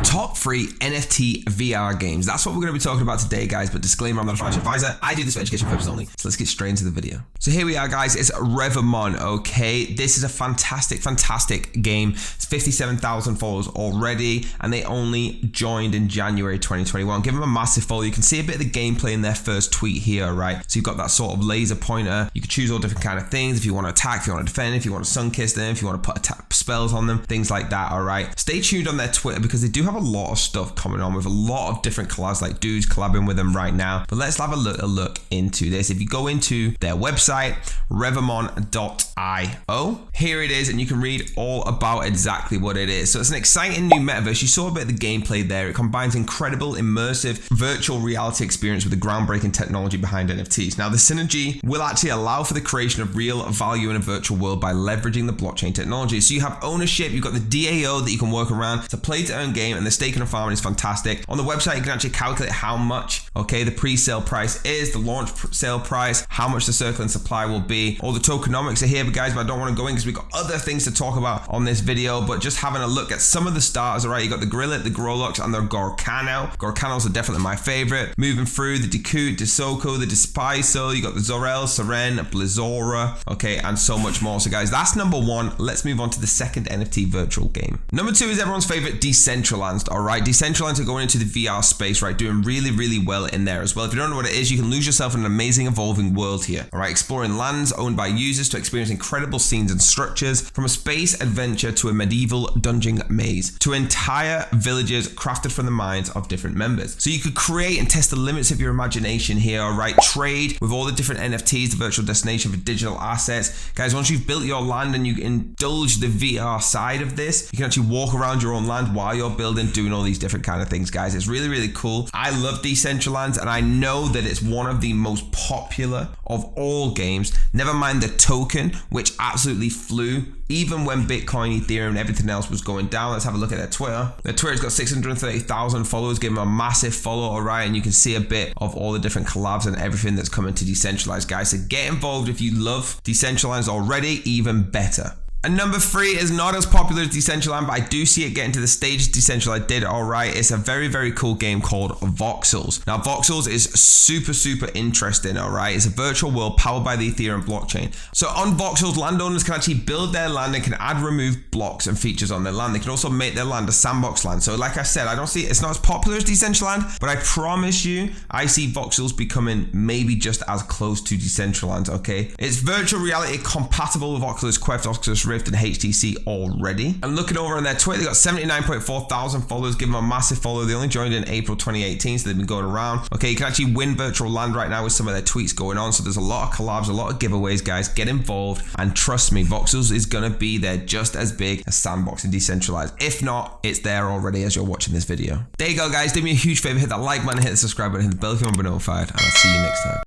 top 3 NFT VR games. That's what we're going to be talking about today, guys. But disclaimer, I'm not a financial advisor. I do this for education purposes only. So let's get straight into the video. So here we are, guys. It's Revamon, okay? This is a fantastic game. It's 57,000 followers already, and they only joined in January 2021. Give them a massive follow. You can see a bit of the gameplay in their first tweet here, right? So you've got that sort of laser pointer. You can choose all different kind of things. If you want to attack, if you want to defend, if you want to sun-kiss them, if you want to put attack spells on them, things like that, all right? Stay tuned on their Twitter because they do have a lot of stuff coming on with a lot of different collabs, like dudes collabing with them right now. But let's have a look into this. If you go into their website, revamon.io, here it is, and you can read all about exactly what it is. So it's an exciting new metaverse. You saw a bit of the gameplay there. It combines incredible, immersive virtual reality experience with the groundbreaking technology behind NFTs. Now, the synergy will actually allow for the creation of real value in a virtual world by leveraging the blockchain technology. So you have ownership, you've got the DAO that you can work around. It's a play-to-earn game, and the staking and farming is fantastic. On the website, you can actually calculate how much, okay, the pre-sale price is, the launch sale price, how much the circle and supply will be. All the tokenomics are here, but guys, but I don't want to go in because we've got other things to talk about on this video, but just having a look at some of the starters, all right? You got the Grillet, the Growlux, and the Gorkano. Gorkanos are definitely my favorite. Moving through the Dekut, Desoko, the Despiso, you got the Zorel, Seren, Blizzora, okay, and so much more. So guys, that's number 1. Let's move on to the second NFT virtual game. Number 2 is everyone's favorite, Decentraland, all right? Decentraland are going into the VR space, right? Doing really well in there as well. If you don't know what it is, you can lose yourself in an amazing evolving world here, all right? Exploring lands owned by users to experience incredible scenes and structures, from a space adventure to a medieval dungeon maze, to entire villages crafted from the minds of different members. So you could create and test the limits of your imagination here, all right? Trade with all the different NFTs, the virtual destination for digital assets. Guys, once you've built your land and you indulge the VR side of this, you can actually walk around your own land while you're building, doing all these different kind of things, guys. It's really cool. I love Decentraland, and I know that it's one of the most popular of all games. Never mind the token, which absolutely flew even when Bitcoin, Ethereum, and everything else was going down. Let's have a look at their Twitter. Their Twitter's got 630,000 followers. Give them a massive follow, all right? And you can see a bit of all the different collabs and everything that's coming to Decentraland, guys. So get involved if you love Decentraland already, even better. And number 3 is not as popular as Decentraland, but I do see it getting to the stage Decentraland did, all right. It's a very cool game called Voxels. Now, Voxels is super interesting, all right. It's a virtual world powered by the Ethereum blockchain. So on Voxels, landowners can actually build their land and can add, remove blocks and features on their land. They can also make their land a sandbox land. So like I said, I don't see it's not as popular as Decentraland, but I promise you, I see Voxels becoming maybe just as close to Decentraland, okay. It's virtual reality compatible with Oculus Quest, Oculus Rift, and HTC already. And looking over on their Twitter, they got 79.4 thousand followers. Give them a massive follow. They only joined in April 2018, so they've been going around. Okay, you can actually win virtual land right now with some of their tweets going on. So there's a lot of collabs, a lot of giveaways, guys. Get involved, and trust me, Voxels is gonna be there just as big as Sandbox and Decentralized. If not, it's there already as you're watching this video. There you go, guys. Do me a huge favor, hit that like button, hit the subscribe button, hit the bell if you want to be notified, and I'll see you next time.